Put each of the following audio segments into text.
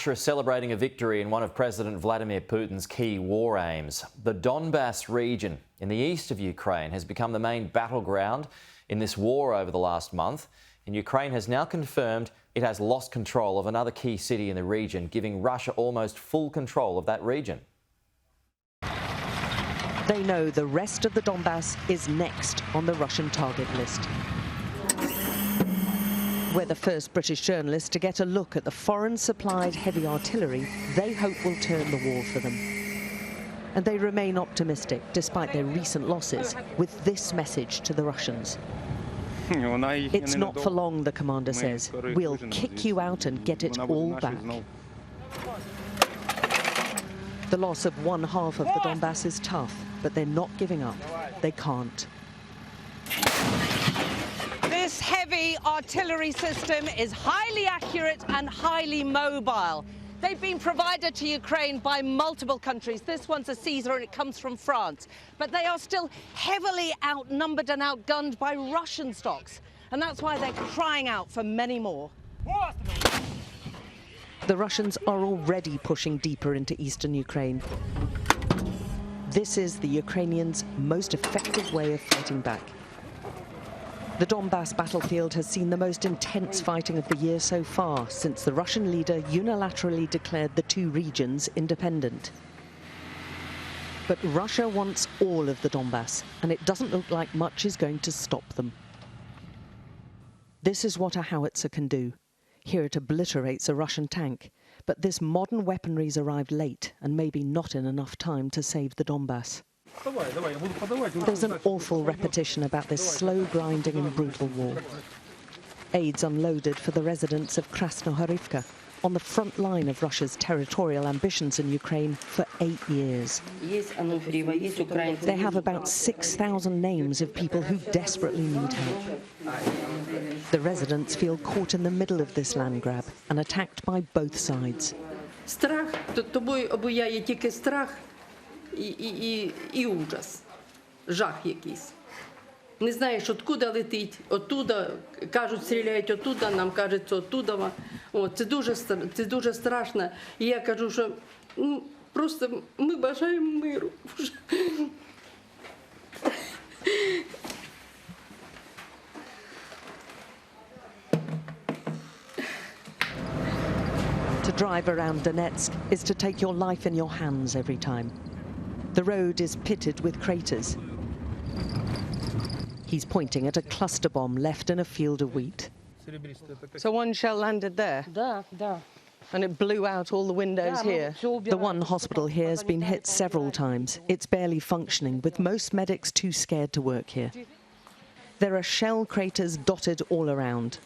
Russia is celebrating a victory in one of President Vladimir Putin's key war aims. The Donbas region in the east of Ukraine has become the main battleground in this war over the last month, and Ukraine has now confirmed it has lost control of another key city in the region, giving Russia almost full control of that region. They know the rest of the Donbas is next on the Russian target list. We're the first British journalists to get a look at the foreign-supplied heavy artillery they hope will turn the war for them. And they remain optimistic, despite their recent losses, with this message to the Russians. It's not for long, the commander says. We'll kick you out and get it all back. The loss of one half of the Donbas is tough, but they're not giving up. They can't. This heavy artillery system is highly accurate and highly mobile. They've been provided to Ukraine by multiple countries. This one's a Caesar and it comes from France. But they are still heavily outnumbered and outgunned by Russian stocks. And that's why they're crying out for many more. The Russians are already pushing deeper into eastern Ukraine. This is the Ukrainians' most effective way of fighting back. The Donbas battlefield has seen the most intense fighting of the year so far, since the Russian leader unilaterally declared the two regions independent. But Russia wants all of the Donbas, and it doesn't look like much is going to stop them. This is what a howitzer can do. Here it obliterates a Russian tank, but this modern weaponry's arrived late and maybe not in enough time to save the Donbas. There's an awful repetition about this slow grinding and brutal war. Aids unloaded for the residents of Krasnohorivka, on the front line of Russia's territorial ambitions in Ukraine for 8 years. They have about 6,000 names of people who desperately need help. The residents feel caught in the middle of this land grab and attacked by both sides. Страх, тобою обуяє тільки страх і ужас, жах якийсь. Не знаєш, откуда летить, оттуда, кажуть, стріляють оттуда, нам кажуть, оттуда. Це дуже страшно. І я кажу, що просто ми бажаємо миру. To drive around Donetsk is to take your life in your hands every time. The road is pitted with craters. He's pointing at a cluster bomb left in a field of wheat. So one shell landed there? And it blew out all the windows here? The one hospital here has been hit several times. It's barely functioning, with most medics too scared to work here. There are shell craters dotted all around.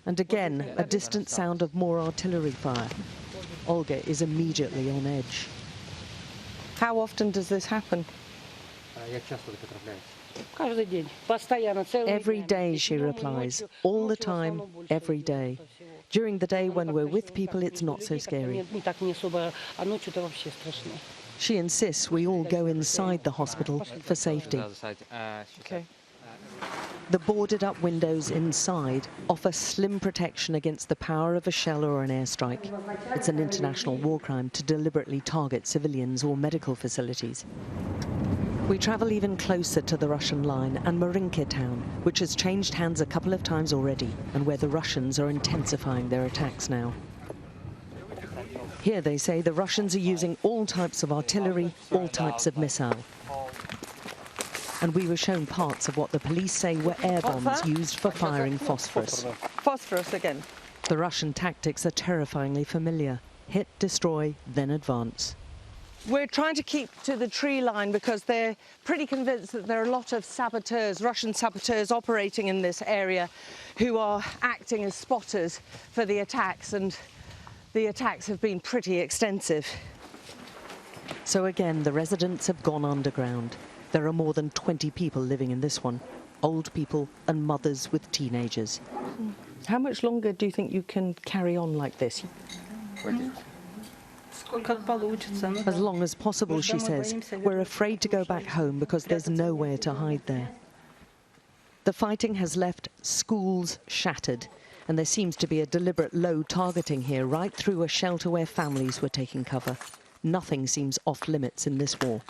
And again, a distant sound of more artillery fire. Olga is immediately on edge. How often does this happen? Every day, she replies. All the time, every day. During the day when we're with people, it's not so scary. She insists we all go inside the hospital for safety. Okay. The boarded-up windows inside offer slim protection against the power of a shell or an airstrike. It's an international war crime to deliberately target civilians or medical facilities. We travel even closer to the Russian line and Marinka town, which has changed hands a couple of times already, and where the Russians are intensifying their attacks now. Here they say the Russians are using all types of artillery, all types of missile. And we were shown parts of what the police say were air bombs used for firing phosphorus. Phosphorus again. The Russian tactics are terrifyingly familiar. Hit, destroy, then advance. We're trying to keep to the tree line because they're pretty convinced that there are a lot of saboteurs, Russian saboteurs operating in this area who are acting as spotters for the attacks, and the attacks have been pretty extensive. So again, the residents have gone underground. There are more than 20 people living in this one, old people and mothers with teenagers. How much longer do you think you can carry on like this? As long as possible, she says. We're afraid to go back home because there's nowhere to hide there. The fighting has left schools shattered, And there seems to be a deliberate low targeting here, right through a shelter where families were taking cover. Nothing seems off limits in this war.